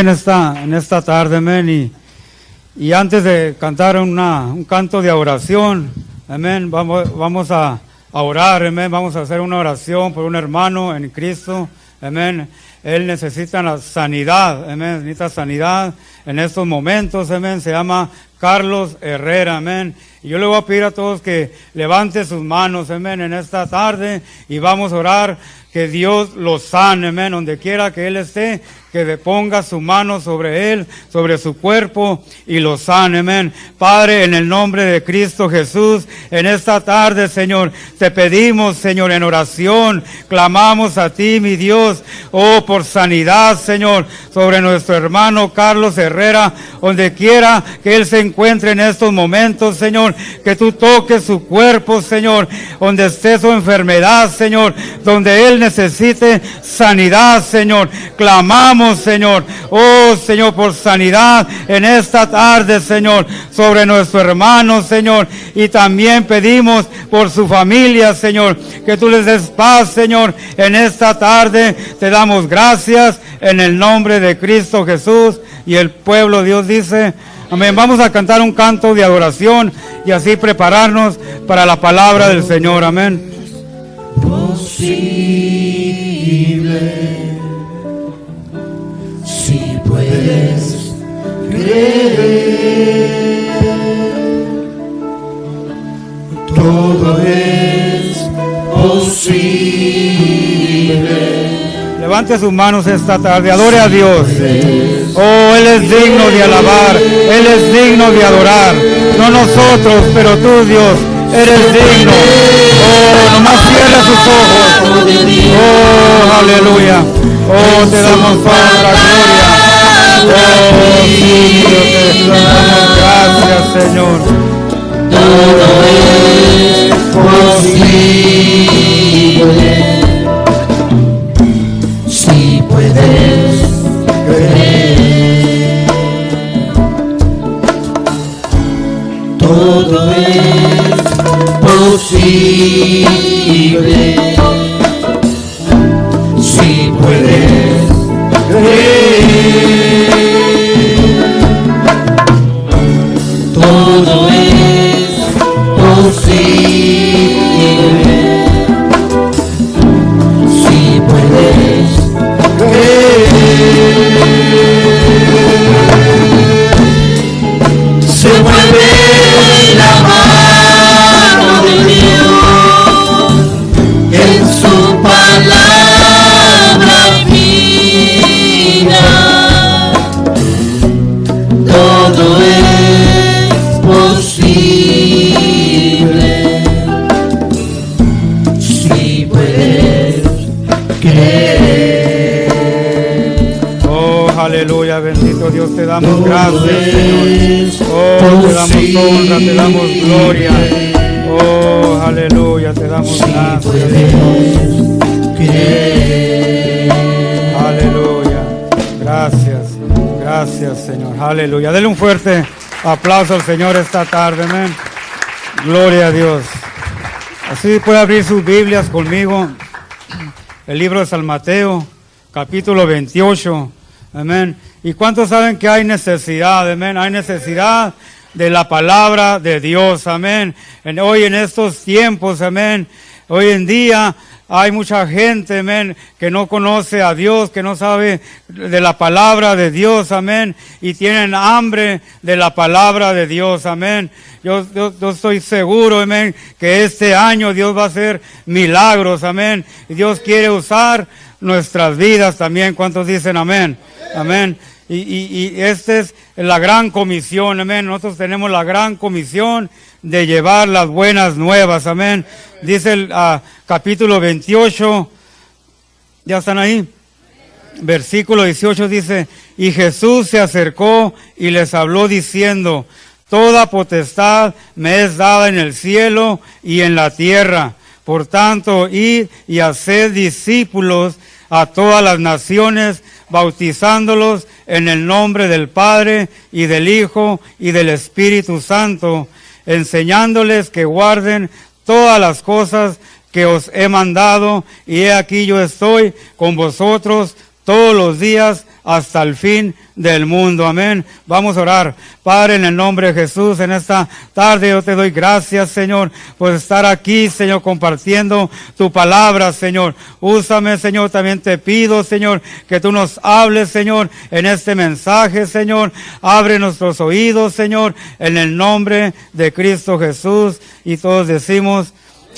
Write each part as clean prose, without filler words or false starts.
en esta tarde, amén, y antes de cantar un canto de oración, amén, vamos a orar, amén, vamos a hacer una oración por un hermano en Cristo, amén. Él necesita la sanidad, amén, necesita sanidad en estos momentos, amén, se llama Carlos Herrera, amén. Y yo le voy a pedir a todos que levante sus manos, amén, en esta tarde y vamos a orar que Dios lo sane, amén, donde quiera que él esté, que ponga su mano sobre él, sobre su cuerpo y lo sane, amén. Padre, en el nombre de Cristo Jesús, en esta tarde, Señor, te pedimos, Señor, en oración, clamamos a ti, mi Dios, oh, por sanidad, Señor, sobre nuestro hermano Carlos Herrera, donde quiera que él se encuentre en estos momentos, Señor, que tú toques su cuerpo, Señor, donde esté su enfermedad, Señor, donde él necesite sanidad, Señor, clamamos, Señor, oh Señor, por sanidad en esta tarde, Señor, sobre nuestro hermano, Señor, y también pedimos por su familia, Señor, que tú les des paz, Señor, en esta tarde. Te damos gracias en el nombre de Cristo Jesús. Y el pueblo de Dios dice, amén. Vamos a cantar un canto de adoración y así prepararnos para la palabra del Señor, amén. Posible, si puedes creer, todo es posible. Levante sus manos esta tarde, adore a Dios. Oh, Él es digno de alabar, Él es digno de adorar. No nosotros, pero tú, Dios, eres digno. Oh, nomás cierra sus ojos. Oh, aleluya. Oh, te damos toda la gloria. Oh, sí, Dios, te damos gracias, Señor. Todo es posible, si puedes creer. Todo es posible, si puedes creer. Todo es posible, si puedes creer. Se mueve la mano de Dios en su palabra vida. Todo es posible, si puedes creer. Oh, aleluya, bendito Dios, te damos gracias, Señor. Oh, te damos honra, te damos gloria. Oh, aleluya, te damos gracias, Señor. Aleluya, gracias, Señor. Aleluya. Dele un fuerte aplauso al Señor esta tarde, amén. Gloria a Dios. Así puede abrir sus Biblias conmigo. El libro de San Mateo, capítulo 28, amén. ¿Y cuántos saben que hay necesidad, amén? Hay necesidad de la palabra de Dios, amén. Hoy en estos tiempos, amén, hoy en día hay mucha gente, amén, que no conoce a Dios, que no sabe de la palabra de Dios, amén, y tienen hambre de la palabra de Dios, amén. Yo estoy seguro, amén, que este año Dios va a hacer milagros, amén, y Dios quiere usar nuestras vidas también. ¿Cuántos dicen amén? Amén. Y esta es la gran comisión, amén. Nosotros tenemos la gran comisión de llevar las buenas nuevas, amén. Dice el capítulo 28, ¿ya están ahí? Versículo 18 dice, y Jesús se acercó y les habló diciendo, toda potestad me es dada en el cielo y en la tierra. Por tanto, id y haced discípulos a todas las naciones, bautizándolos en el nombre del Padre y del Hijo y del Espíritu Santo, enseñándoles que guarden todas las cosas que os he mandado, y he aquí yo estoy con vosotros todos los días hasta el fin del mundo. Amén. Vamos a orar. Padre, en el nombre de Jesús, en esta tarde yo te doy gracias, Señor, por estar aquí, Señor, compartiendo tu palabra, Señor. Úsame, Señor, también te pido, Señor, que tú nos hables, Señor, en este mensaje, Señor. Abre nuestros oídos, Señor, en el nombre de Cristo Jesús. Y todos decimos,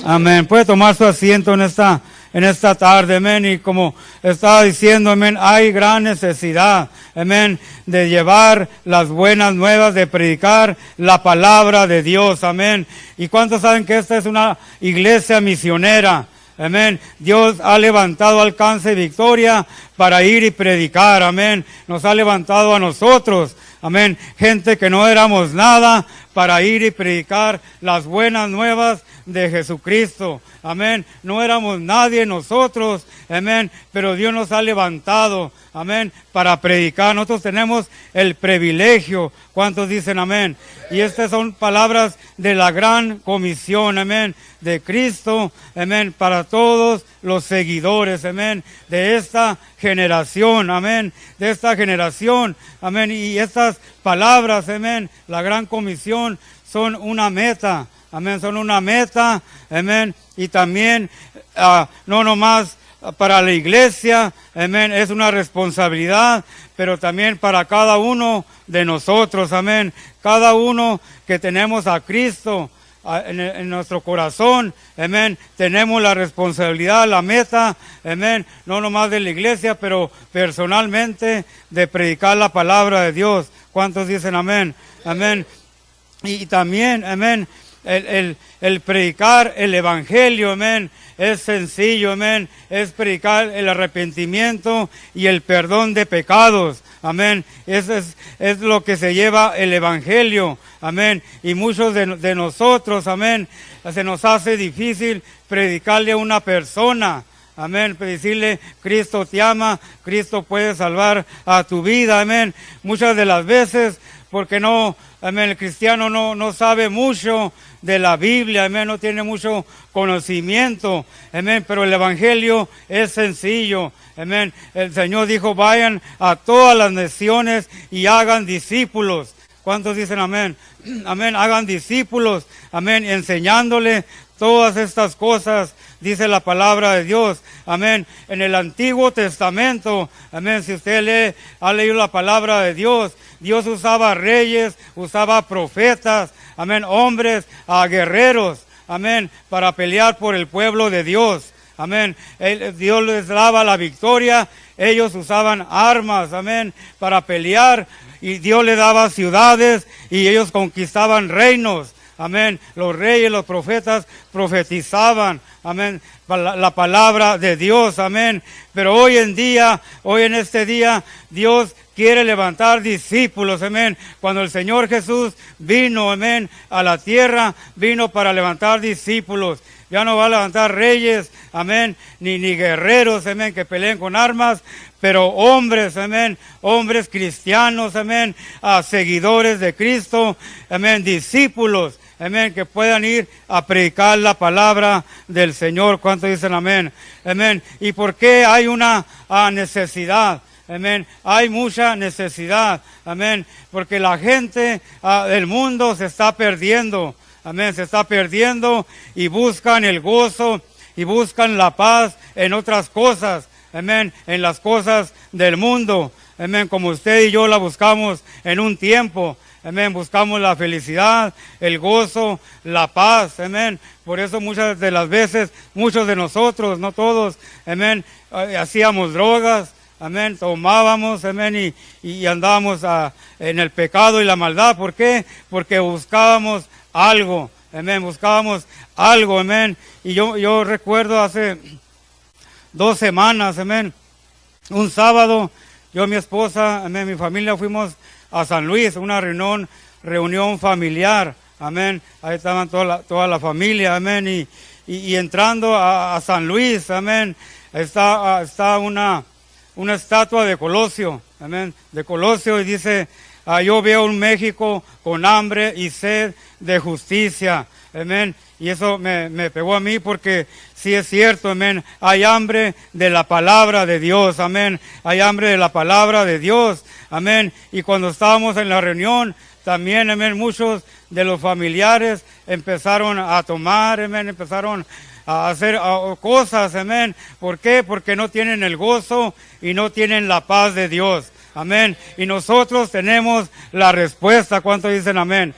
amén. Puede tomar su asiento en esta tarde, amén. Y como estaba diciendo, amén, hay gran necesidad, amén, de llevar las buenas nuevas, de predicar la palabra de Dios, amén. ¿Y cuántos saben que esta es una iglesia misionera? Amén. Dios ha levantado Alcance y Victoria para ir y predicar, amén. Nos ha levantado a nosotros, amén, gente que no éramos nada, para ir y predicar las buenas nuevas de Jesucristo, amén. No éramos nadie nosotros, amén, pero Dios nos ha levantado, amén, para predicar. Nosotros tenemos el privilegio. ¿Cuántos dicen amén? Y estas son palabras de la gran comisión, amén, de Cristo, amén, para todos los seguidores, amén, de esta generación, amén, de esta generación, amén. Y estas palabras, amén, la gran comisión, son una meta, amén, son una meta, amén. Y también, no nomás para la iglesia, amén, es una responsabilidad, pero también para cada uno de nosotros, amén. Cada uno que tenemos a Cristo en nuestro corazón, amén, tenemos la responsabilidad, la meta, amén, no nomás de la iglesia, pero personalmente de predicar la palabra de Dios. ¿Cuántos dicen amén? Amén. Y también, amén, el predicar el evangelio, amén, es sencillo, amén, es predicar el arrepentimiento y el perdón de pecados, amén. Eso es lo que se lleva el evangelio, amén. Y muchos de nosotros, amén, se nos hace difícil predicarle a una persona, amén, decirle, Cristo te ama, Cristo puede salvar a tu vida, amén. Muchas de las veces, porque no, amén, el cristiano no sabe mucho de la Biblia, amén, no tiene mucho conocimiento, amén, pero el evangelio es sencillo, amén. El Señor dijo, vayan a todas las naciones y hagan discípulos. ¿Cuántos dicen amén? Amén, hagan discípulos, amén, enseñándole todas estas cosas, dice la palabra de Dios, amén. En el Antiguo Testamento, amén, si usted ha leído la palabra de Dios, Dios usaba reyes, usaba profetas, amén, hombres, guerreros, amén, para pelear por el pueblo de Dios, amén. Dios les daba la victoria, ellos usaban armas, amén, para pelear, y Dios les daba ciudades y ellos conquistaban reinos, amén. Los reyes, los profetas profetizaban, amén, la palabra de Dios, amén. Pero hoy en este día, Dios quiere levantar discípulos, amén. Cuando el Señor Jesús vino, amén, a la tierra, vino para levantar discípulos. Ya no va a levantar reyes, amén, ni guerreros, amén, que peleen con armas, pero hombres, amén, hombres cristianos, amén, seguidores de Cristo, amén, discípulos, amén, que puedan ir a predicar la palabra del Señor. ¿Cuántos dicen amén? Amén. ¿Y por qué hay una necesidad? Amén. Hay mucha necesidad, amén, porque la gente del mundo se está perdiendo, amén, se está perdiendo y buscan el gozo y buscan la paz en otras cosas, amén, en las cosas del mundo, amén, como usted y yo la buscamos en un tiempo, amén, buscamos la felicidad, el gozo, la paz, amén. Por eso muchas de las veces, muchos de nosotros, no todos, amén, hacíamos drogas, amén, tomábamos, amén, y andábamos en el pecado y la maldad. ¿Por qué? Porque buscábamos algo, amén, buscábamos algo, amén. Y yo recuerdo hace 2 semanas, amén, un sábado, yo y mi esposa, amén, mi familia fuimos a San Luis, una reunión familiar, amén. Ahí estaban toda la familia, amén, y entrando a San Luis, amén, está una estatua de Colosio, amén, de Colosio, y dice, yo veo un México con hambre y sed de justicia, amén. Y eso me pegó a mí porque sí es cierto, amén. Hay hambre de la palabra de Dios, amén. Hay hambre de la palabra de Dios, amén. Y cuando estábamos en la reunión, también, amén, muchos de los familiares empezaron a tomar, amén, empezaron a hacer cosas, amén. ¿Por qué? Porque no tienen el gozo y no tienen la paz de Dios, amén. Y nosotros tenemos la respuesta. ¿Cuántos dicen amén?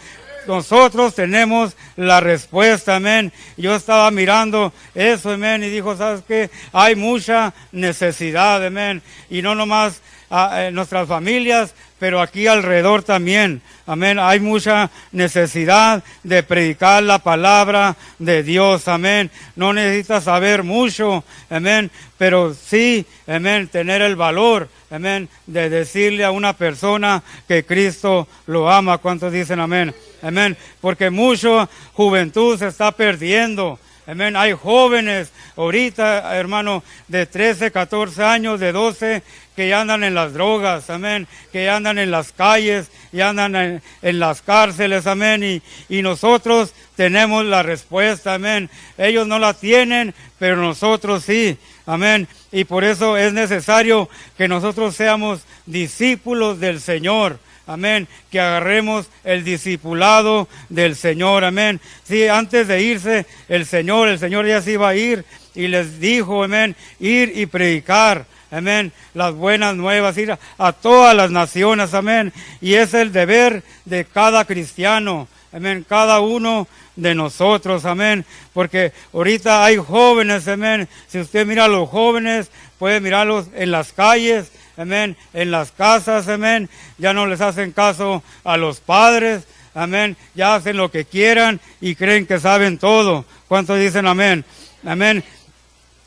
Nosotros tenemos la respuesta, amén. Yo estaba mirando eso, amén, y dijo, ¿sabes qué? Hay mucha necesidad, amén, y no nomás en nuestras familias, pero aquí alrededor también, amén. Hay mucha necesidad de predicar la palabra de Dios, amén. No necesitas saber mucho, amén, pero sí, amén, tener el valor, amén, de decirle a una persona que Cristo lo ama. ¿Cuántos dicen amén? Amén, porque mucha juventud se está perdiendo. Amén, hay jóvenes ahorita, hermano, de 13, 14 años, de 12, que ya andan en las drogas, amén, que ya andan en las calles, ya andan en las cárceles, amén, y nosotros tenemos la respuesta, amén. Ellos no la tienen, pero nosotros sí, amén. Y por eso es necesario que nosotros seamos discípulos del Señor. Amén, que agarremos el discipulado del Señor, amén. Sí, antes de irse el Señor ya se iba a ir y les dijo, amén, ir y predicar, amén, las buenas nuevas, ir a todas las naciones, amén. Y es el deber de cada cristiano, amén, cada uno de nosotros, amén, porque ahorita hay jóvenes, amén. Si usted mira a los jóvenes, puede mirarlos en las calles, amén, en las casas, amén, ya no les hacen caso a los padres, amén, ya hacen lo que quieran y creen que saben todo. ¿Cuántos dicen amén? Amén.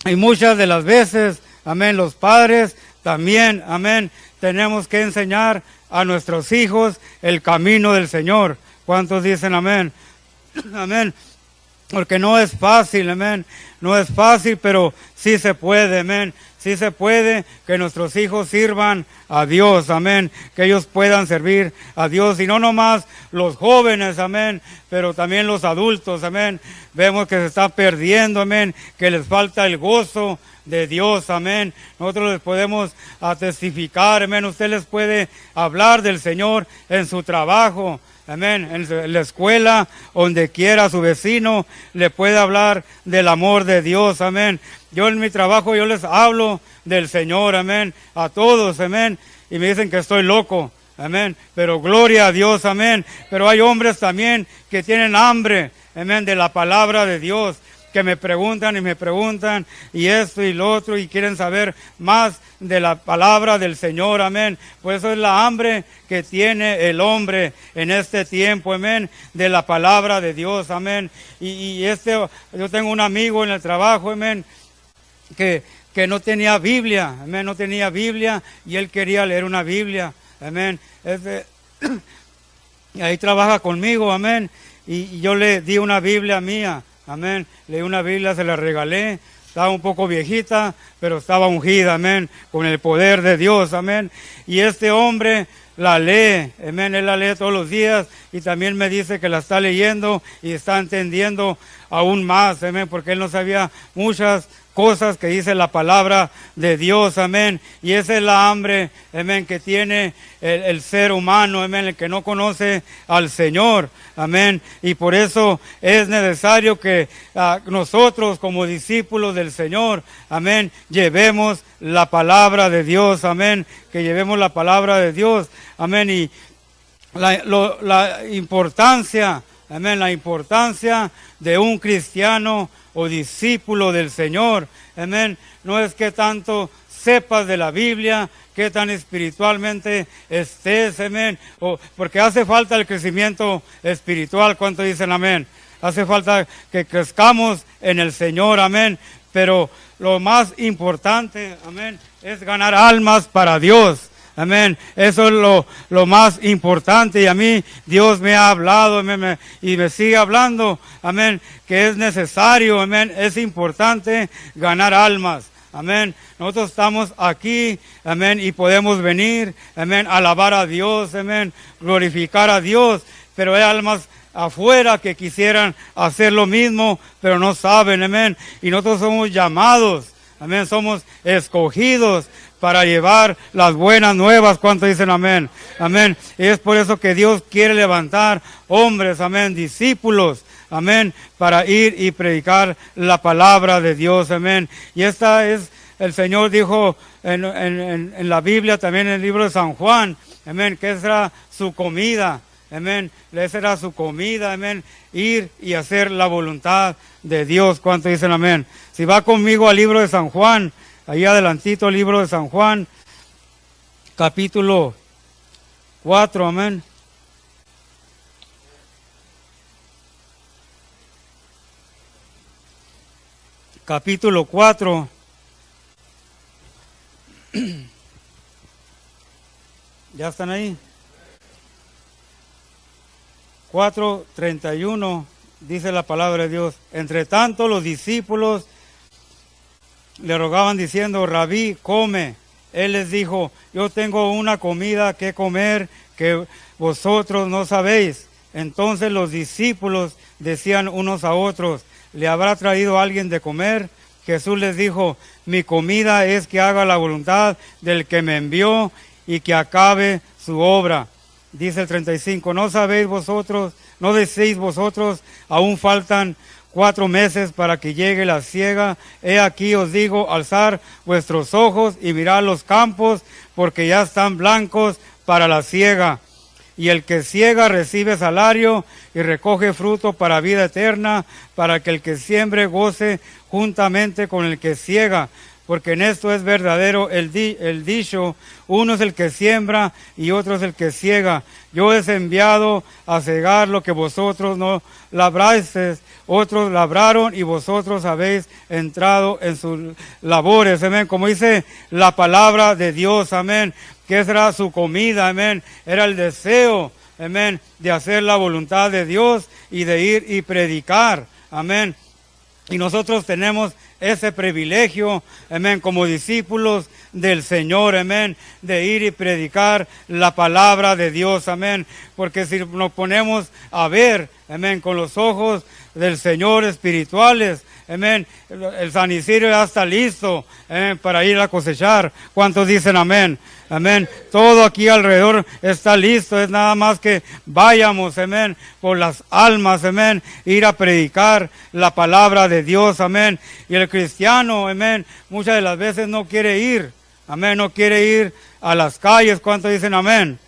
Y muchas de las veces, amén, los padres también, amén, tenemos que enseñar a nuestros hijos el camino del Señor. ¿Cuántos dicen amén? Amén. Porque no es fácil, amén, no es fácil, pero sí se puede, amén. Sí se puede que nuestros hijos sirvan a Dios, amén, que ellos puedan servir a Dios, y no nomás los jóvenes, amén, pero también los adultos, amén. Vemos que se está perdiendo, amén, que les falta el gozo de Dios, amén. Nosotros les podemos testificar, amén, usted les puede hablar del Señor en su trabajo, amén, en la escuela, donde quiera, a su vecino le puede hablar del amor de Dios, amén. Yo en mi trabajo, yo les hablo del Señor, amén, a todos, amén, y me dicen que estoy loco, amén, pero gloria a Dios, amén. Pero hay hombres también que tienen hambre, amén, de la palabra de Dios, que me preguntan y esto y lo otro, y quieren saber más de la palabra del Señor, amén. Pues eso es la hambre que tiene el hombre en este tiempo, amén, de la palabra de Dios, amén. Yo tengo un amigo en el trabajo, amén, que no tenía Biblia, amén, no tenía Biblia, y él quería leer una Biblia, amén. Y ahí trabaja conmigo, amén, y yo le di una Biblia mía, amén, leí una Biblia, se la regalé, estaba un poco viejita, pero estaba ungida, amén, con el poder de Dios, amén. Y este hombre la lee, amén, él la lee todos los días, y también me dice que la está leyendo y está entendiendo aún más, amén, porque él no sabía muchas cosas que dice la palabra de Dios, amén. Y esa es la hambre, amén, que tiene el ser humano, amén, el que no conoce al Señor, amén. Y por eso es necesario que nosotros como discípulos del Señor, amén, llevemos la palabra de Dios, amén, que llevemos la palabra de Dios, amén. Y la importancia, amén, la importancia de un cristiano o discípulo del Señor, amén, no es que tanto sepas de la Biblia, que tan espiritualmente estés, amén, porque hace falta el crecimiento espiritual. ¿Cuánto dicen amén? Hace falta que crezcamos en el Señor, amén, pero lo más importante, amén, es ganar almas para Dios. Amén, eso es lo más importante, y a mí Dios me ha hablado, amén, y me sigue hablando, amén, que es necesario, amén, es importante ganar almas, Amén. Nosotros estamos aquí, amén, y podemos venir, amén, alabar a Dios, amén, glorificar a Dios, pero hay almas afuera que quisieran hacer lo mismo, pero no saben, amén. Y nosotros somos llamados, amén, somos escogidos para llevar las buenas nuevas. ¿Cuántos dicen amén? Amén. Y es por eso que Dios quiere levantar hombres, amén, discípulos, amén, para ir y predicar la palabra de Dios, amén. Y esta es, el Señor dijo en la Biblia, también en el libro de San Juan, amén, que esa era su comida, amén, esa era su comida, amén, ir y hacer la voluntad de Dios. ¿Cuántos dicen amén? Si va conmigo al libro de San Juan, ahí adelantito el libro de San Juan, capítulo 4, amén. Capítulo 4. ¿Ya están ahí? 4:31 dice la palabra de Dios. Entre tanto los discípulos le rogaban diciendo: Rabí, come. Él les dijo: yo tengo una comida que comer que vosotros no sabéis. Entonces los discípulos decían unos a otros: ¿le habrá traído alguien de comer? Jesús les dijo: mi comida es que haga la voluntad del que me envió y que acabe su obra. Dice el 35, ¿no sabéis vosotros, no decís vosotros, aún faltan 4 meses para que llegue la siega? He aquí os digo, alzar vuestros ojos y mirad los campos, porque ya están blancos para la siega. Y el que siega recibe salario y recoge fruto para vida eterna, para que el que siembre goce juntamente con el que siega. Porque en esto es verdadero el dicho: uno es el que siembra y otro es el que siega. Yo he enviado a cegar lo que vosotros no labrasteis, otros labraron y vosotros habéis entrado en sus labores. Amén. Como dice la palabra de Dios, amén, que esa era su comida, amén, era el deseo, amén, de hacer la voluntad de Dios y de ir y predicar, amén. Y nosotros tenemos ese privilegio, amén, como discípulos del Señor, amén, de ir y predicar la palabra de Dios, amén. Porque si nos ponemos a ver, amén, con los ojos del Señor espirituales, amén, el San Isidro ya está listo, amén, para ir a cosechar. ¿Cuántos dicen amén? Amén. Todo aquí alrededor está listo. Es nada más que vayamos, amén, por las almas, amén, ir a predicar la palabra de Dios, amén. Y el cristiano, amén, muchas de las veces no quiere ir, amén, no quiere ir a las calles. ¿Cuántos dicen amén?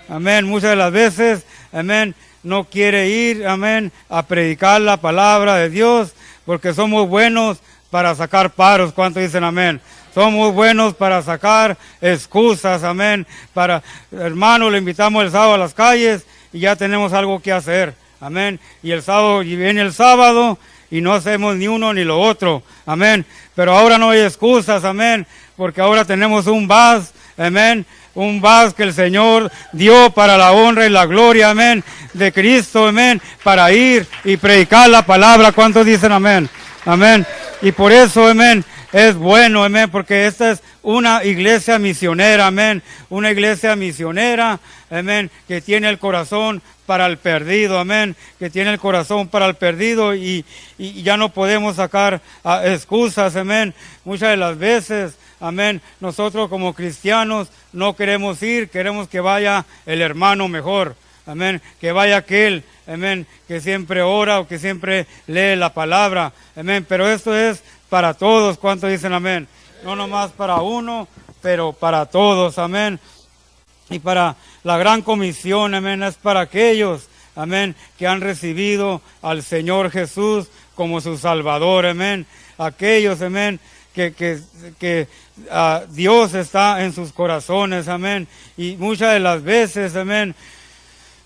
Amén. Muchas de las veces, amén, no quiere ir, amén, a predicar la palabra de Dios, porque somos buenos para sacar paros. ¿Cuántos dicen amén? Somos buenos para sacar excusas, amén. Para, hermano, le invitamos el sábado a las calles y ya tenemos algo que hacer, amén. Y el sábado, y viene el sábado y no hacemos ni uno ni lo otro, amén. Pero ahora no hay excusas, amén, porque ahora tenemos un vas, amén. Un vas que el Señor dio para la honra y la gloria, amén, de Cristo, amén, para ir y predicar la palabra. ¿Cuántos dicen amén? Amén. Y por eso, amén, es bueno, amén, porque esta es una iglesia misionera, amén, una iglesia misionera, amén, que tiene el corazón para el perdido, amén, que tiene el corazón para el perdido y ya no podemos sacar excusas, amén. Muchas de las veces, amén, nosotros como cristianos no queremos ir, queremos que vaya el hermano mejor, amén, que vaya aquel, amén, que siempre ora o que siempre lee la palabra, amén, pero esto es para todos. ¿Cuántos dicen amén? No nomás para uno, pero para todos, amén. Y para la gran comisión, amén, es para aquellos, amén, que han recibido al Señor Jesús como su Salvador, amén. Aquellos, amén, que Dios está en sus corazones, amén. Y muchas de las veces, amén,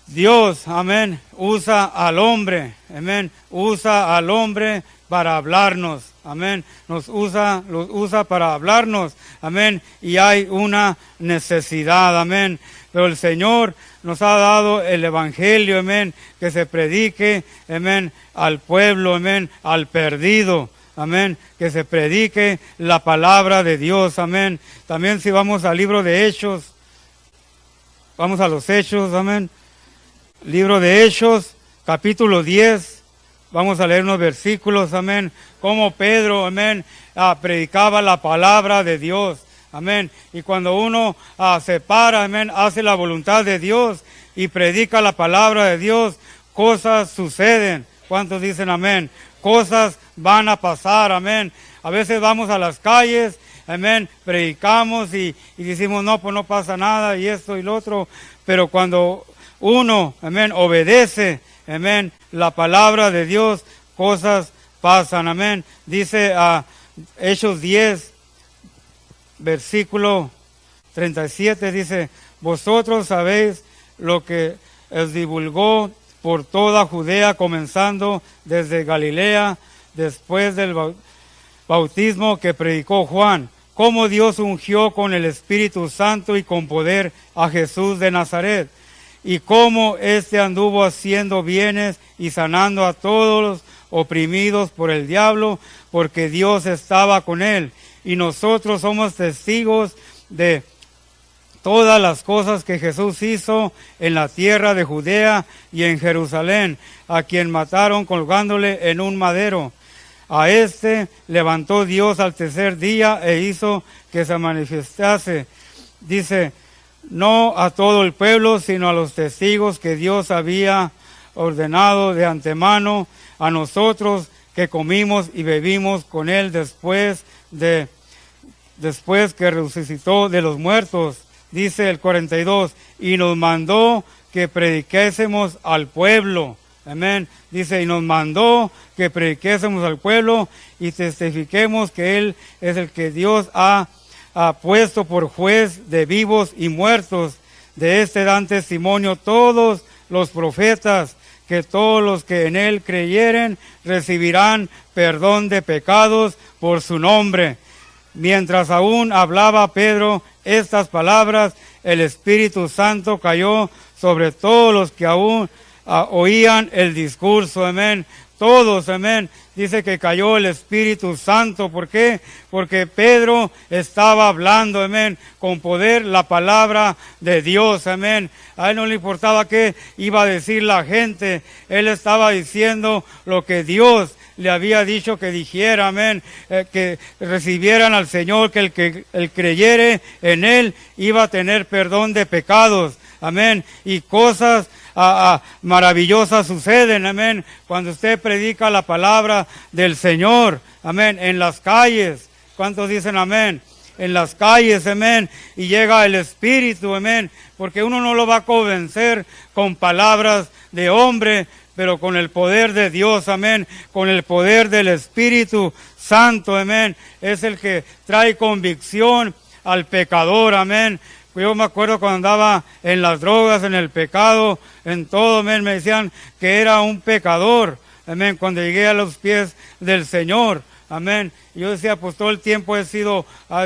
Dios, amén, usa al hombre, amén, usa al hombre para hablarnos, amén, los usa para hablarnos, amén, y hay una necesidad, amén, pero el Señor nos ha dado el Evangelio, amén, que se predique, amén, al pueblo, amén, al perdido, amén, que se predique la palabra de Dios, amén. También si vamos al libro de Hechos, vamos a los Hechos, amén. Libro de Hechos, capítulo 10, vamos a leer unos versículos, amén. Como Pedro, amén, predicaba la palabra de Dios, amén. Y cuando uno se para, amén, hace la voluntad de Dios y predica la palabra de Dios, cosas suceden. ¿Cuántos dicen amén? Cosas van a pasar, amén. A veces vamos a las calles, amén, predicamos y decimos, no, pues no pasa nada y esto y lo otro. Pero cuando uno, amén, obedece, amén, la palabra de Dios, cosas pasan, amén. Dice Hechos 10, versículo 37, dice, vosotros sabéis lo que os divulgó por toda Judea, comenzando desde Galilea, después del bautismo que predicó Juan, cómo Dios ungió con el Espíritu Santo y con poder a Jesús de Nazaret, y cómo éste anduvo haciendo bienes y sanando a todos los oprimidos por el diablo, porque Dios estaba con él. Y nosotros somos testigos de todas las cosas que Jesús hizo en la tierra de Judea y en Jerusalén, a quien mataron colgándole en un madero. A este levantó Dios al tercer día e hizo que se manifestase, dice, no a todo el pueblo, sino a los testigos que Dios había ordenado de antemano, a nosotros que comimos y bebimos con él después que resucitó de los muertos. Dice el 42, y nos mandó que prediquésemos al pueblo. Amén. Dice, y nos mandó que prediquésemos al pueblo y testifiquemos que Él es el que Dios ha puesto por juez de vivos y muertos. De este dan testimonio todos los profetas, que todos los que en Él creyeren recibirán perdón de pecados por su nombre. Mientras aún hablaba Pedro estas palabras, el Espíritu Santo cayó sobre todos los que aún oían el discurso, amén. Todos, amén. Dice que cayó el Espíritu Santo. ¿Por qué? Porque Pedro estaba hablando, amén, con poder la palabra de Dios, amén. A él no le importaba qué iba a decir la gente. Él estaba diciendo lo que Dios le había dicho que dijera, amén, que recibieran al Señor, que el creyere en Él iba a tener perdón de pecados, amén, y cosas maravillosas suceden, amén, cuando usted predica la palabra del Señor, amén, en las calles. ¿Cuántos dicen amén? En las calles, amén, y llega el Espíritu, amén, porque uno no lo va a convencer con palabras de hombre, pero con el poder de Dios, amén, con el poder del Espíritu Santo, amén, es el que trae convicción al pecador, amén. Yo me acuerdo cuando andaba en las drogas, en el pecado, en todo, amén, me decían que era un pecador, amén, cuando llegué a los pies del Señor, amén. Yo decía, pues todo el tiempo ha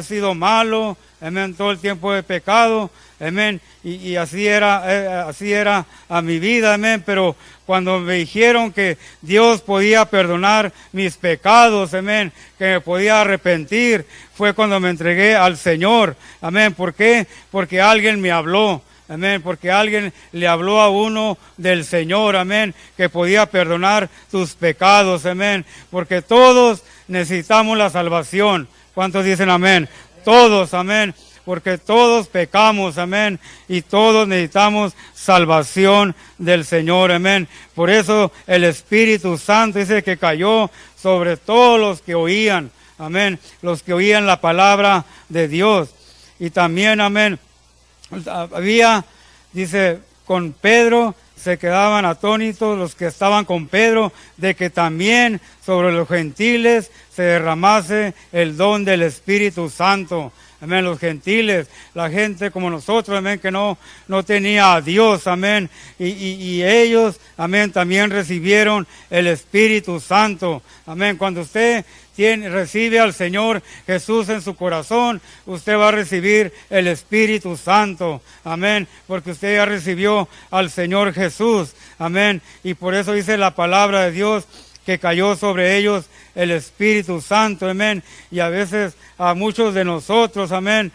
sido malo, amén, todo el tiempo he pecado, amén, y así era a mi vida, amén, pero cuando me dijeron que Dios podía perdonar mis pecados, amén, que me podía arrepentir, fue cuando me entregué al Señor, amén. ¿Por qué? Porque alguien me habló, amén, porque alguien le habló a uno del Señor, amén, que podía perdonar tus pecados, amén, porque todos necesitamos la salvación. ¿Cuántos dicen amén? Todos, amén. Porque todos pecamos, amén, y todos necesitamos salvación del Señor, amén. Por eso el Espíritu Santo dice que cayó sobre todos los que oían, amén, los que oían la palabra de Dios. Y también, amén, había, dice, con Pedro se quedaban atónitos los que estaban con Pedro, de que también sobre los gentiles se derramase el don del Espíritu Santo. Amén, los gentiles, la gente como nosotros, amén, que no tenía a Dios, amén, y ellos, amén, también recibieron el Espíritu Santo, amén. Cuando usted recibe al Señor Jesús en su corazón, usted va a recibir el Espíritu Santo, amén, porque usted ya recibió al Señor Jesús, amén, y por eso dice la palabra de Dios que cayó sobre ellos el Espíritu Santo, amén. Y a veces a muchos de nosotros, amén,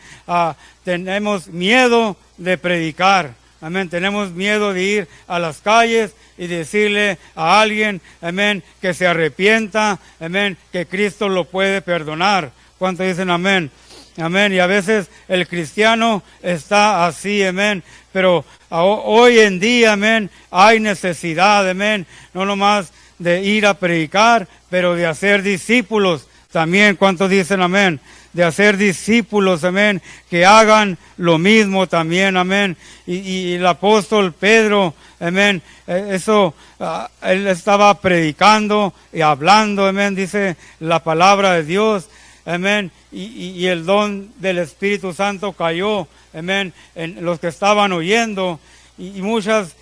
tenemos miedo de predicar, amén. Tenemos miedo de ir a las calles y decirle a alguien, amén, que se arrepienta, amén, que Cristo lo puede perdonar. ¿Cuántos dicen amén? Amén. Y a veces el cristiano está así, amén. Pero hoy en día, amén, hay necesidad, amén, no nomás de ir a predicar, pero de hacer discípulos también. ¿Cuántos dicen amén? De hacer discípulos, amén, que hagan lo mismo también, amén. Y el apóstol Pedro, amén, él estaba predicando y hablando, amén, dice la palabra de Dios, amén, y el don del Espíritu Santo cayó, amén, en los que estaban oyendo, y muchas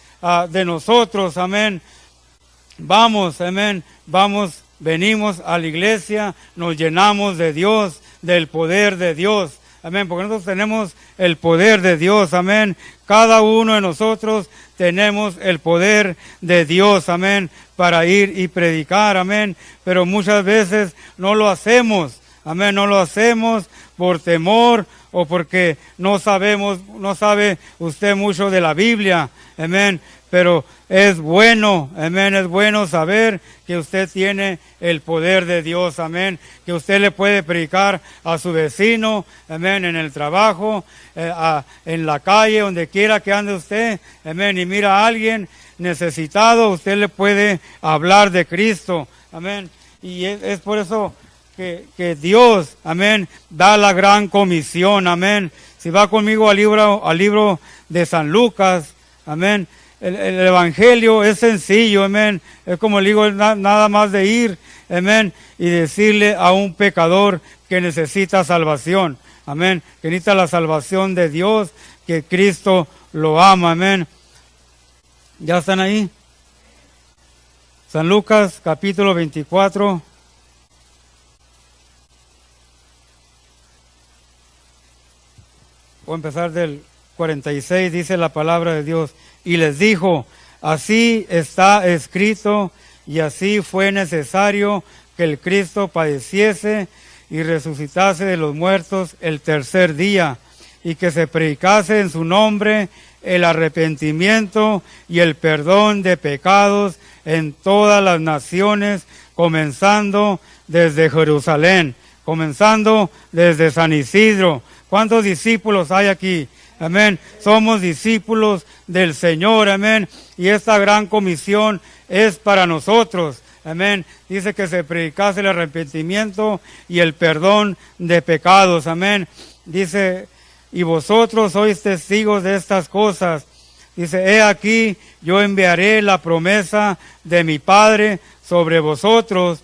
de nosotros, amén, vamos, amén, venimos a la iglesia, nos llenamos de Dios, del poder de Dios, amén, porque nosotros tenemos el poder de Dios, amén, cada uno de nosotros tenemos el poder de Dios, amén, para ir y predicar, amén, pero muchas veces no lo hacemos, amén, no lo hacemos por temor o porque no sabe usted mucho de la Biblia, amén, pero es bueno, amén, es bueno saber que usted tiene el poder de Dios, amén, que usted le puede predicar a su vecino, amén, en el trabajo, en la calle, donde quiera que ande usted, amén, y mira a alguien necesitado, usted le puede hablar de Cristo, amén, y es por eso que Dios, amén, da la gran comisión, amén. Si va conmigo al libro de San Lucas, amén, el evangelio es sencillo, amén, es como le digo, nada más de ir, amén, y decirle a un pecador que necesita salvación, amén, que necesita la salvación de Dios, que Cristo lo ama, amén. ¿Ya están ahí? San Lucas, capítulo 24. Voy a empezar del 46, dice la palabra de Dios. Y les dijo, así está escrito, y así fue necesario que el Cristo padeciese y resucitase de los muertos el tercer día, y que se predicase en su nombre el arrepentimiento y el perdón de pecados en todas las naciones, comenzando desde Jerusalén, comenzando desde San Isidro. ¿Cuántos discípulos hay aquí? Amén. Somos discípulos del Señor, amén. Y esta gran comisión es para nosotros, amén. Dice que se predicase el arrepentimiento y el perdón de pecados, amén. Dice, y vosotros sois testigos de estas cosas. Dice, he aquí, yo enviaré la promesa de mi Padre sobre vosotros,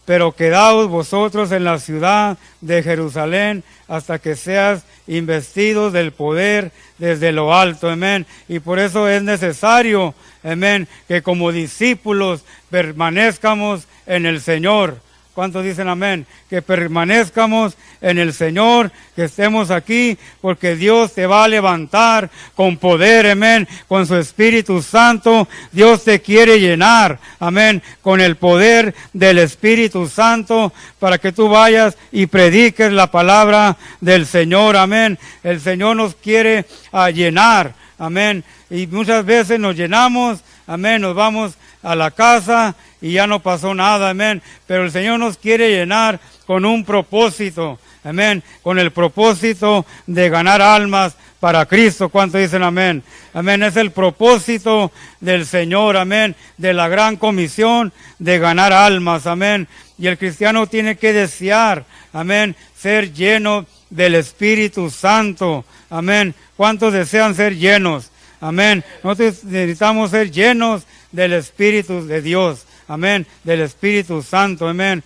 pero quedaos vosotros en la ciudad de Jerusalén hasta que seas investidos del poder desde lo alto, amén. Y por eso es necesario, amén, que como discípulos permanezcamos en el Señor. ¿Cuántos dicen amén? Que permanezcamos en el Señor, que estemos aquí, porque Dios te va a levantar con poder, amén, con su Espíritu Santo. Dios te quiere llenar, amén, con el poder del Espíritu Santo, para que tú vayas y prediques la palabra del Señor, amén. El Señor nos quiere llenar, amén, y muchas veces nos llenamos, amén, nos vamos a la casa y ya no pasó nada, amén. Pero el Señor nos quiere llenar con un propósito, amén, con el propósito de ganar almas para Cristo. ¿Cuántos dicen amén? Amén, es el propósito del Señor, amén, de la gran comisión de ganar almas, amén. Y el cristiano tiene que desear, amén, ser lleno del Espíritu Santo, amén. ¿Cuántos desean ser llenos? Amén. Nosotros necesitamos ser llenos del Espíritu de Dios, amén, del Espíritu Santo, amén,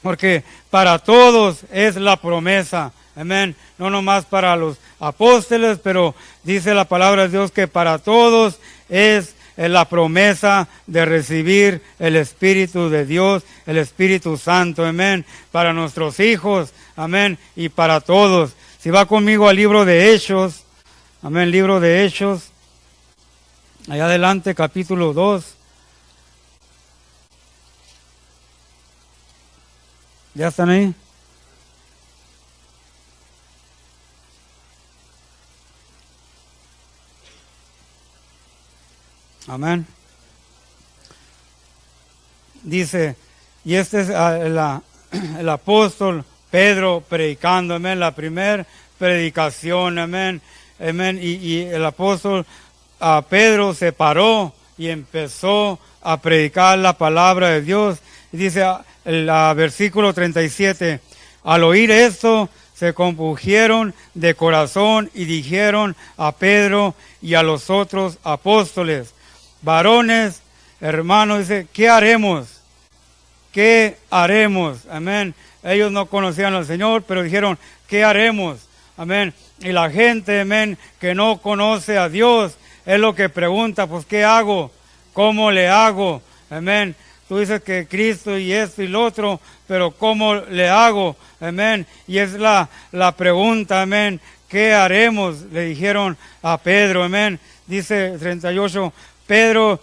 porque para todos es la promesa, amén, no nomás para los apóstoles, pero dice la palabra de Dios que para todos es la promesa de recibir el Espíritu de Dios, el Espíritu Santo, amén, para nuestros hijos, amén, y para todos. Si va conmigo al libro de Hechos, amén, libro de Hechos, allá adelante, capítulo 2. ¿Ya están ahí? Amén. Dice, y este es el apóstol Pedro predicando, amén, la primera predicación, amén, amén, y el apóstol Pedro se paró y empezó a predicar la palabra de Dios. Y dice el versículo 37, al oír esto, se compungieron de corazón y dijeron a Pedro y a los otros apóstoles, varones, hermanos, dice, ¿qué haremos? ¿Qué haremos? Amén. Ellos no conocían al Señor, pero dijeron, ¿qué haremos? Amén. Y la gente, amén, que no conoce a Dios, es lo que pregunta, pues, ¿qué hago? ¿Cómo le hago? Amén. Tú dices que Cristo y esto y lo otro, pero ¿cómo le hago? Amén. Y es la pregunta, amén. ¿Qué haremos? Le dijeron a Pedro, amén. Dice 38, Pedro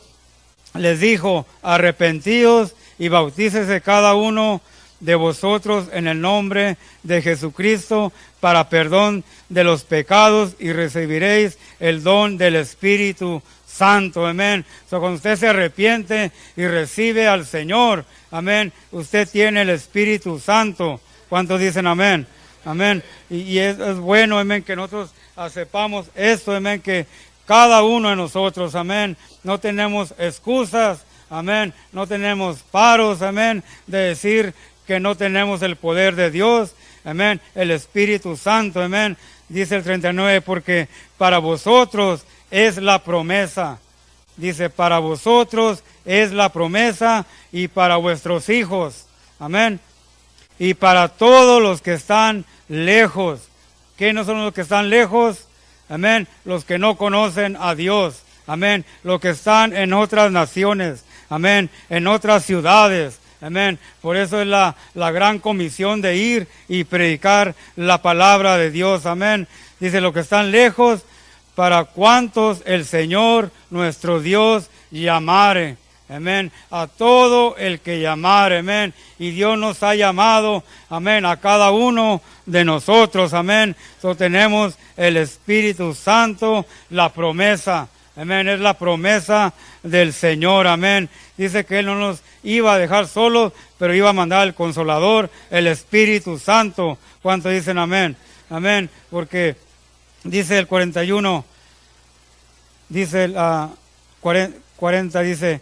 les dijo, arrepentidos y bautícese cada uno de vosotros en el nombre de Jesucristo para perdón de los pecados y recibiréis el don del Espíritu Santo, amén. Cuando usted se arrepiente y recibe al Señor, amén, usted tiene el Espíritu Santo. ¿Cuántos dicen amén? Amén. Y es bueno, amén, que nosotros aceptamos esto, amén, que cada uno de nosotros, amén, no tenemos excusas, amén, no tenemos paros, amén, de decir que no tenemos el poder de Dios, amén, el Espíritu Santo, amén. Dice el 39, porque para vosotros es la promesa. Dice, para vosotros es la promesa y para vuestros hijos, amén. Y para todos los que están lejos. ¿Quiénes son los que están lejos? Amén, los que no conocen a Dios, amén, los que están en otras naciones, amén, en otras ciudades, amén. Por eso es la gran comisión de ir y predicar la palabra de Dios, amén. Dice, los que están lejos, para cuantos el Señor nuestro Dios llamare, amén, a todo el que llamare, amén. Y Dios nos ha llamado, amén, a cada uno de nosotros, amén. Tenemos el Espíritu Santo, la promesa, amén, es la promesa del Señor, amén. Dice que Él no nos iba a dejar solos, pero iba a mandar el Consolador, el Espíritu Santo. ¿Cuántos dicen amén? Amén, porque dice el 41, dice el 40, dice,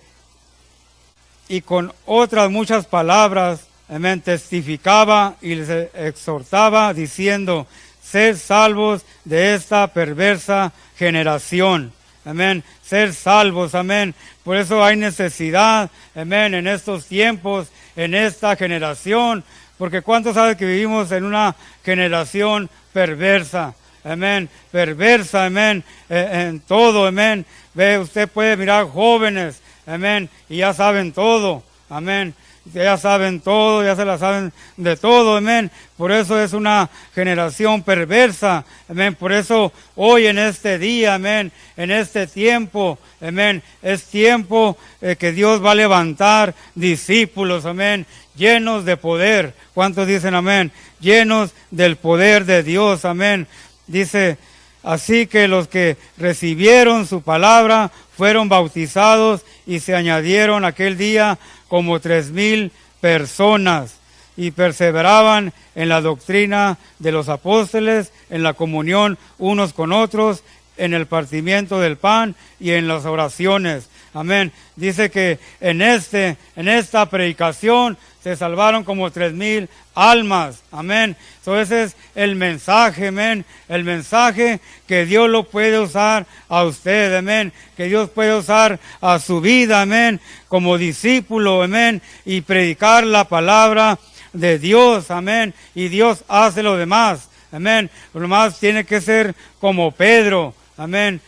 y con otras muchas palabras, amén, testificaba y les exhortaba diciendo, sed salvos de esta perversa generación. Amén, ser salvos, amén. Por eso hay necesidad, amén, en estos tiempos, en esta generación, porque ¿cuántos saben que vivimos en una generación perversa? Amén, perversa, amén, en todo, amén. Ve, usted puede mirar jóvenes, amén, y ya saben todo, amén. Ya saben todo, ya se la saben de todo, amén. Por eso es una generación perversa, amén. Por eso hoy en este día, amén, en este tiempo, amén, es tiempo que Dios va a levantar discípulos, amén, llenos de poder. ¿Cuántos dicen amén? Llenos del poder de Dios, amén. Dice, así que los que recibieron su palabra fueron bautizados y se añadieron aquel día como 3,000 personas y perseveraban en la doctrina de los apóstoles, en la comunión unos con otros, en el partimiento del pan y en las oraciones. Amén. Dice que en esta predicación se salvaron como 3,000 almas. Amén. Ese es el mensaje, amén. El mensaje que Dios lo puede usar a usted, amén. Que Dios puede usar a su vida, amén. Como discípulo, amén. Y predicar la palabra de Dios, amén. Y Dios hace lo demás, amén. Lo demás tiene que ser como Pedro, amén.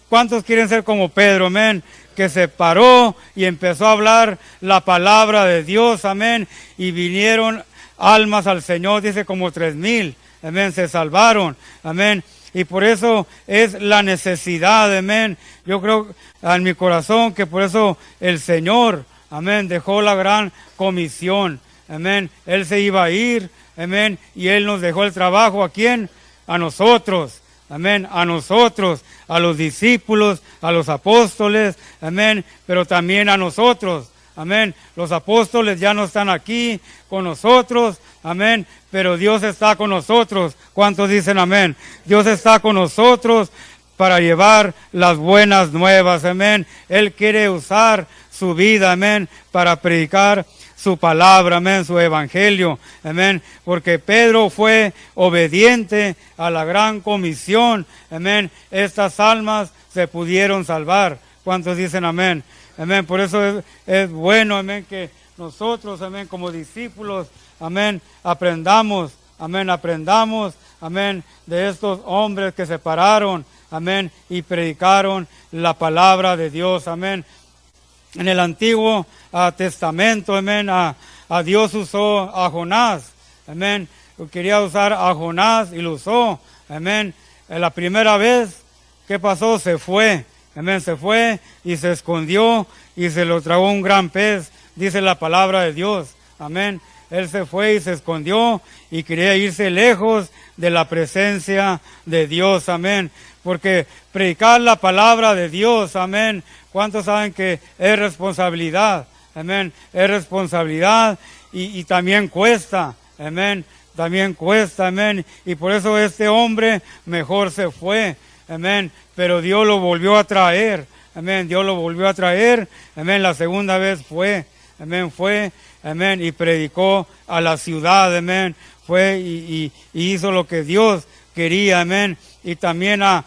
¿Cuántos quieren ser como Pedro, amén? Que se paró y empezó a hablar la palabra de Dios, amén, y vinieron almas al Señor, dice como 3,000, amén, se salvaron, amén, y por eso es la necesidad, amén. Yo creo en mi corazón que por eso el Señor, amén, dejó la gran comisión, amén, Él se iba a ir, amén, y Él nos dejó el trabajo. ¿A quién? A nosotros, amén, a nosotros, a los discípulos, a los apóstoles, amén, pero también a nosotros, amén. Los apóstoles ya no están aquí con nosotros, amén, pero Dios está con nosotros. ¿Cuántos dicen amén? Dios está con nosotros para llevar las buenas nuevas, amén. Él quiere usar su vida, amén, para predicar su palabra, amén, su evangelio, amén, porque Pedro fue obediente a la gran comisión, amén. Estas almas se pudieron salvar. ¿Cuántos dicen amén? Amén. Por eso es bueno, amén, que nosotros, amén, como discípulos, amén, aprendamos, amén, de estos hombres que se pararon, amén, y predicaron la palabra de Dios, amén. En el Antiguo Testamento, amén, a Dios usó a Jonás, amén. Quería usar a Jonás y lo usó, amén. La primera vez, ¿qué pasó? Se fue, amén, se fue y se escondió y se lo tragó un gran pez, dice la palabra de Dios, amén. Él se fue y se escondió y quería irse lejos de la presencia de Dios, amén. Porque predicar la palabra de Dios, amén. ¿Cuántos saben que es responsabilidad? Amén. Es responsabilidad y también cuesta, amén. También cuesta, amén. Y por eso este hombre mejor se fue, amén. Pero Dios lo volvió a traer, amén. Dios lo volvió a traer, amén. La segunda vez fue, amén. Y predicó a la ciudad, amén. Fue y hizo lo que Dios quería, amén. Y también a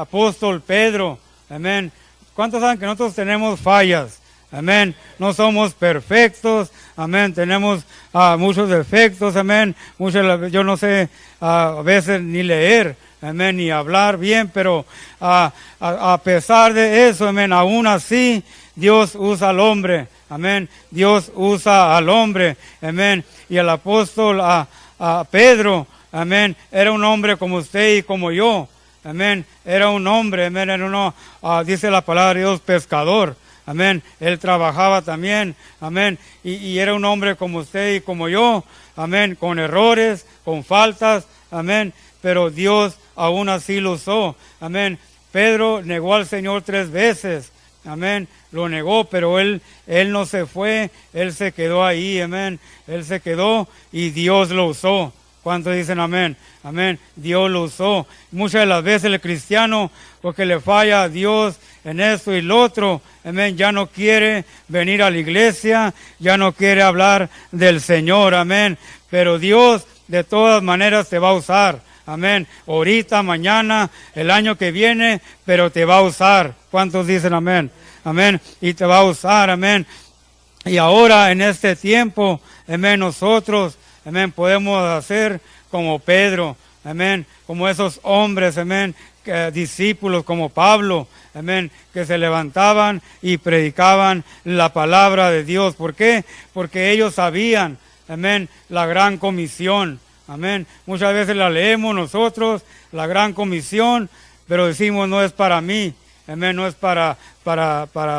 apóstol Pedro, amén. ¿Cuántos saben que nosotros tenemos fallas? Amén. No somos perfectos, amén. Tenemos muchos defectos, amén. Yo no sé a veces ni leer, amén, ni hablar bien, pero a pesar de eso, amén, aún así Dios usa al hombre, amén. Dios usa al hombre, amén. Y el apóstol a Pedro, amén, era un hombre como usted y como yo, amén, era un hombre, amén, era uno, dice la palabra de Dios, pescador, amén, él trabajaba también, amén, y era un hombre como usted y como yo, amén, con errores, con faltas, amén, pero Dios aún así lo usó, amén. Pedro negó al Señor 3 veces, amén, lo negó, pero él no se fue, él se quedó ahí, amén, él se quedó y Dios lo usó. ¿Cuántos dicen amén? Amén. Dios lo usó. Muchas de las veces el cristiano, porque le falla a Dios en esto y lo otro, amén, ya no quiere venir a la iglesia, ya no quiere hablar del Señor, amén. Pero Dios de todas maneras te va a usar, amén. Ahorita, mañana, el año que viene, pero te va a usar. ¿Cuántos dicen amén? Amén. Y te va a usar, amén. Y ahora en este tiempo, amén, nosotros, amén, podemos hacer como Pedro, amén, como esos hombres, amén, discípulos como Pablo, amén, que se levantaban y predicaban la palabra de Dios. ¿Por qué? Porque ellos sabían, amén, la gran comisión, amén. Muchas veces la leemos nosotros, la gran comisión, pero decimos no es para mí, amén, no es para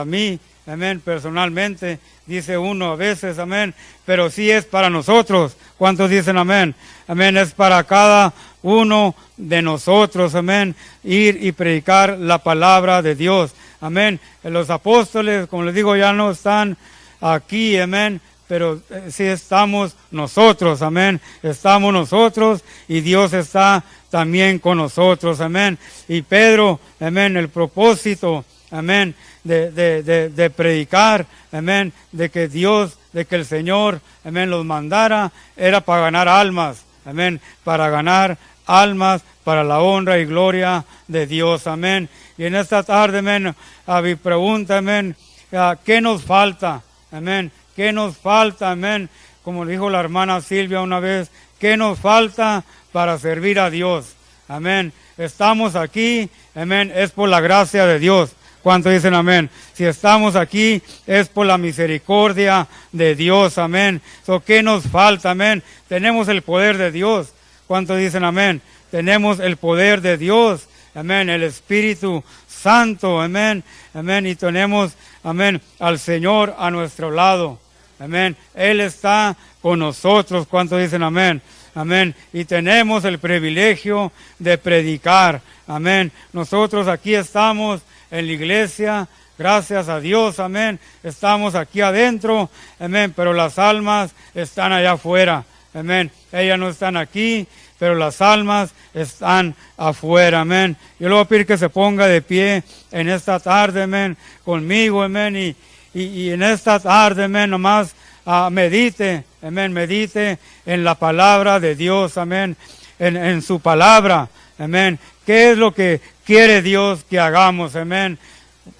mí, amén, personalmente, dice uno a veces, amén, pero sí es para nosotros. ¿Cuántos dicen amén? Amén, es para cada uno de nosotros, amén, ir y predicar la palabra de Dios, amén. Los apóstoles, como les digo, ya no están aquí, amén, pero sí estamos nosotros, amén, estamos nosotros y Dios está también con nosotros, amén. Y Pedro, amén, el propósito, amén, de predicar, amén, de que Dios, de que el Señor, amén, los mandara, era para ganar almas, amén, para ganar almas, para la honra y gloria de Dios, amén. Y en esta tarde, amén, a mi pregunta, amén, ¿qué nos falta? Amén, ¿qué nos falta? Amén, como dijo la hermana Silvia una vez, ¿qué nos falta para servir a Dios? Amén, estamos aquí, amén, es por la gracia de Dios. ¿Cuántos dicen amén? Si estamos aquí es por la misericordia de Dios, amén. ¿Qué nos falta? Amén. Tenemos el poder de Dios. ¿Cuántos dicen amén? Tenemos el poder de Dios, amén. El Espíritu Santo, amén. Amén. Y tenemos, amén, al Señor a nuestro lado. Amén. Él está con nosotros. ¿Cuántos dicen amén? Amén. Y tenemos el privilegio de predicar. Amén. Nosotros aquí estamos en la iglesia. Gracias a Dios. Amén. Estamos aquí adentro. Amén. Pero las almas están allá afuera. Amén. Ellas no están aquí, pero las almas están afuera. Amén. Yo le voy a pedir que se ponga de pie en esta tarde. Amén. Conmigo. Amén. Y en esta tarde, amén, nomás medite, amén, medite en la palabra de Dios, amén, en su palabra, amén. ¿Qué es lo que quiere Dios que hagamos, amén?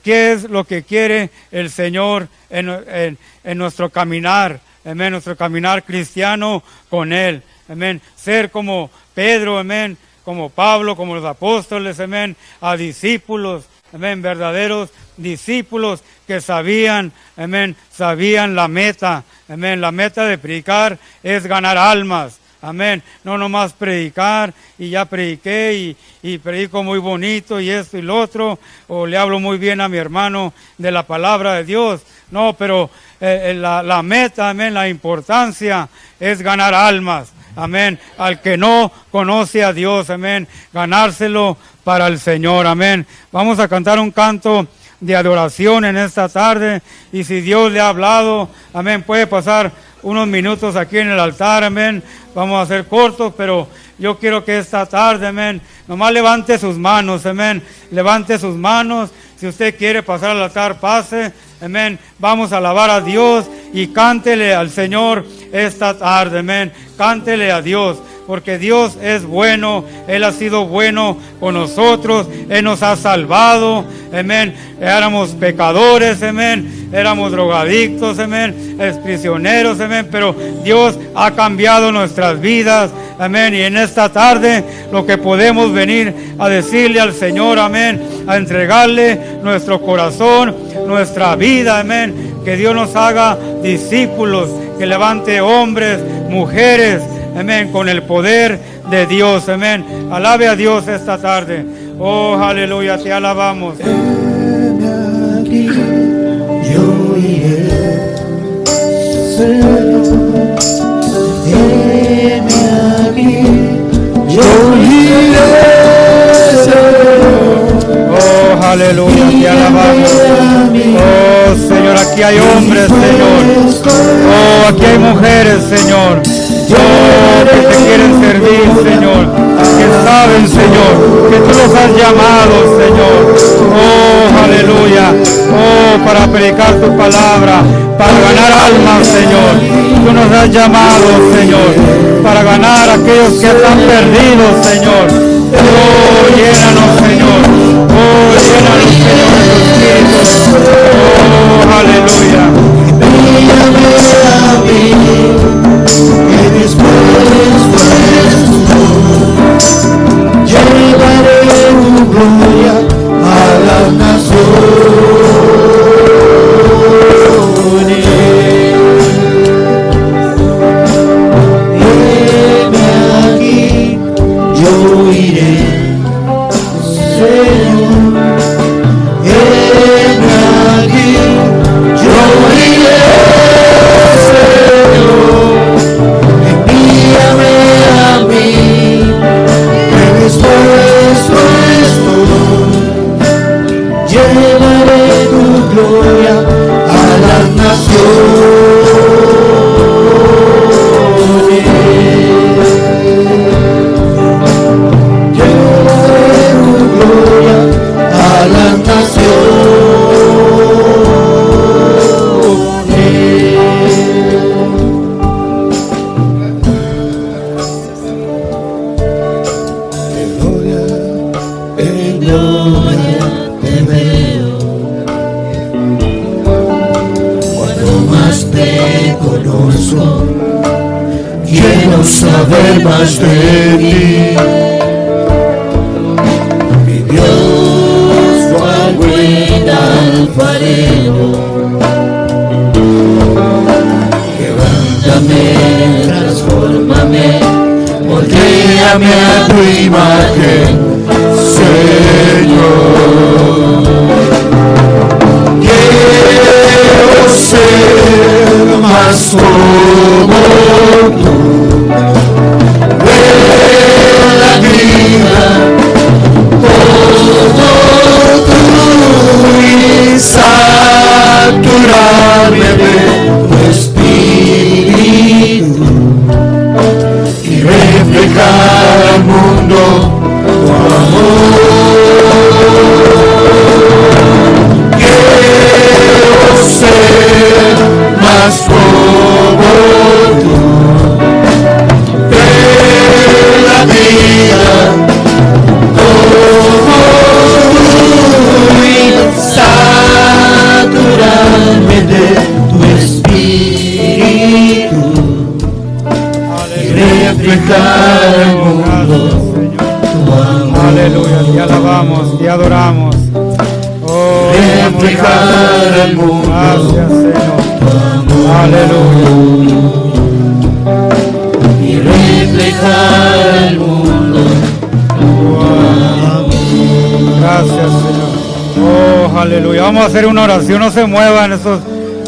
¿Qué es lo que quiere el Señor en nuestro caminar, amén, nuestro caminar cristiano con Él, amén? Ser como Pedro, amén, como Pablo, como los apóstoles, amén, a discípulos, amén, verdaderos discípulos que sabían, amén, sabían la meta, amén, la meta de predicar es ganar almas, amén, no nomás predicar y ya prediqué y predico muy bonito y esto y lo otro, o le hablo muy bien a mi hermano de la palabra de Dios, no, pero la meta, amén, la importancia es ganar almas, amén, al que no conoce a Dios, amén, ganárselo para el Señor, amén. Vamos a cantar un canto de adoración en esta tarde, y si Dios le ha hablado, amén, puede pasar unos minutos aquí en el altar, amén. Vamos a ser cortos, pero yo quiero que esta tarde, amén, nomás levante sus manos, amén, levante sus manos. Si usted quiere pasar al altar, pase, amén. Vamos a alabar a Dios y cántele al Señor esta tarde, amén. Cántele a Dios, porque Dios es bueno, Él ha sido bueno con nosotros, Él nos ha salvado, amén. Éramos pecadores, amén, éramos drogadictos, amén, prisioneros, amén, pero Dios ha cambiado nuestras vidas, amén. Y en esta tarde lo que podemos venir a decirle al Señor, amén, a entregarle nuestro corazón, nuestra vida, amén, que Dios nos haga discípulos, que levante hombres, mujeres, amén, con el poder de Dios, amén. Alabe a Dios esta tarde. Oh, aleluya, te alabamos. Heme aquí, yo iré, Señor. Heme aquí, yo iré, Señor. Oh, aleluya, te alabamos. Oh, Señor, aquí hay hombres, Señor. Oh, aquí hay mujeres, Señor. Oh, que te quieren servir, Señor, que saben, Señor, que tú los has llamado, Señor. Oh, aleluya. Oh, para predicar tu palabra, para ganar almas, Señor. Tú nos has llamado, Señor, para ganar a aquellos que están perdidos, Señor. Oh, llénanos, Señor. Oh, llénanos, Señor, de tu Espíritu. Oh, aleluya. Que después llevaré tu gloria a las naciones. Heme aquí, yo iré, Señor. Heme aquí, yo iré, Señor. Envíame a mí, que dispuesto estoy. Llevaré tu gloria a las naciones. Llevaré tu gloria a las naciones. Quiero saber más de ti, mi Dios, cual buen alfarero. Quebrántame, transfórmame, moldéame a tu imagen, Señor. Quiero ser más como tú. Veo la vida, todo tú, y saturarme de tu espíritu y reflejar al mundo tu amor. Quiero ser más como tú, ver la vida como tú y saturarme de tu espíritu y reflejar al mundo tu amor. Aleluya, te alabamos, te adoramos. Oh, reflejar al mundo. Gracias, Señor. Aleluya. Y reflejar al mundo. Gracias, Señor. Oh, aleluya. Vamos a hacer una oración, no se muevan estos.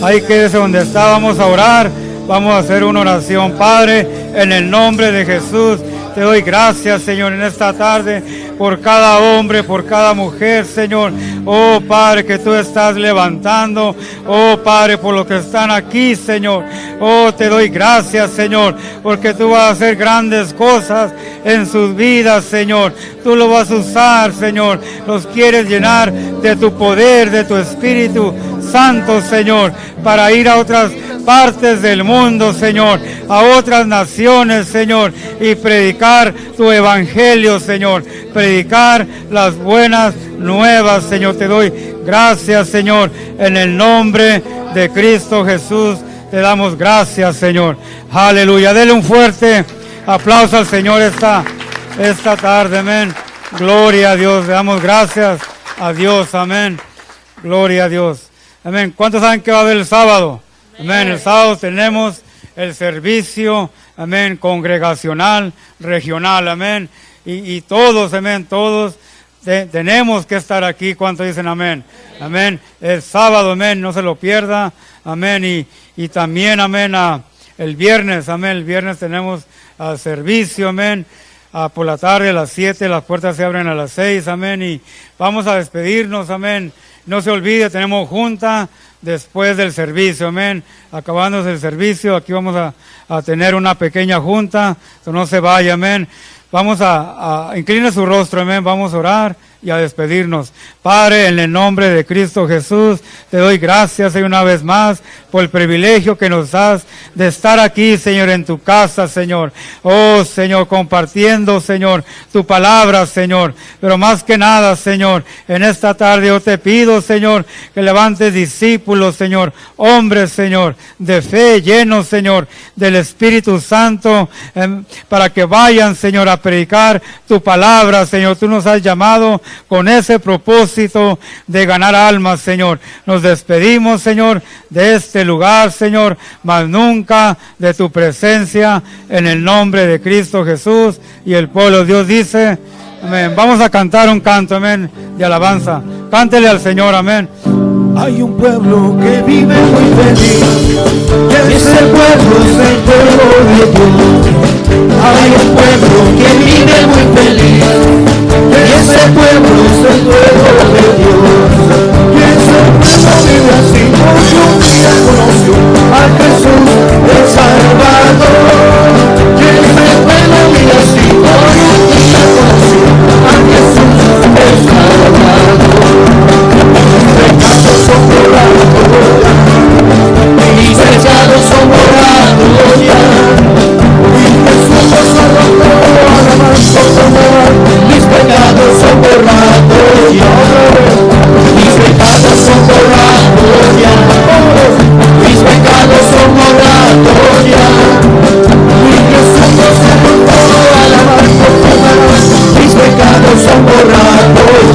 Ahí quédese donde está, vamos a orar. Vamos a hacer una oración. Padre, en el nombre de Jesús, te doy gracias, Señor, en esta tarde, por cada hombre, por cada mujer, Señor. Oh, Padre, que tú estás levantando. Oh, Padre, por los que están aquí, Señor. Oh, te doy gracias, Señor, porque tú vas a hacer grandes cosas en sus vidas, Señor. Tú lo vas a usar, Señor. Los quieres llenar de tu poder, de tu Espíritu Santo, Señor, para ir a otras partes del mundo, Señor, a otras naciones, Señor, y predicar tu evangelio, Señor, predicar las buenas nuevas, Señor. Te doy gracias, Señor, en el nombre de Cristo Jesús, te damos gracias, Señor. Aleluya. Dele un fuerte aplauso al Señor esta tarde, amén. Gloria a Dios, le damos gracias a Dios, amén. Gloria a Dios, amén. ¿Cuántos saben que va a haber el sábado? Amén. El sábado tenemos el servicio, amén, congregacional, regional, amén. Y todos, amén, todos tenemos que estar aquí. ¿Cuántos dicen amén? Amén. El sábado, amén, no se lo pierda, amén. Y también, amén, el viernes, amén, el viernes tenemos servicio, amén. Por la tarde a las 7, las puertas se abren a las 6, amén. Y vamos a despedirnos, amén. No se olvide, tenemos junta después del servicio, amén. Acabándose el servicio, aquí vamos a tener una pequeña junta, no se vaya, amén. Vamos a incline su rostro, amén. Vamos a orar y a despedirnos. Padre, en el nombre de Cristo Jesús, te doy gracias, Señor, una vez más por el privilegio que nos das de estar aquí, Señor, en tu casa, Señor. Oh, Señor, compartiendo, Señor, tu palabra, Señor. Pero más que nada, Señor, en esta tarde yo te pido, Señor, que levantes discípulos, Señor, hombres, Señor, de fe, llenos, Señor, del Espíritu Santo, para que vayan, Señor, a predicar tu palabra, Señor. Tú nos has llamado con ese propósito de ganar almas, Señor. Nos despedimos, Señor, de este lugar, Señor, mas nunca de tu presencia, en el nombre de Cristo Jesús. Y el pueblo de Dios dice, amén. Vamos a cantar un canto, amén, de alabanza. Cántele al Señor, amén. Hay un pueblo que vive muy feliz, y ese pueblo es el pueblo de Dios. Hay un pueblo que vive muy feliz, y ese pueblo es el pueblo de Dios. Y ese pueblo vive así porque un día conoció a Jesús el Salvador. Y ese pueblo vive así porque un día conoció a Jesús el Salvador. Son borrados ya, mis pecados son borrados ya, y Jesús nos arrojó a la manso tomar. Mis pecados son borrados ya, mis pecados son borrados ya, mis pecados son borrados ya, y Jesús nos arrojó a la manso tomar. Mis pecados son borrados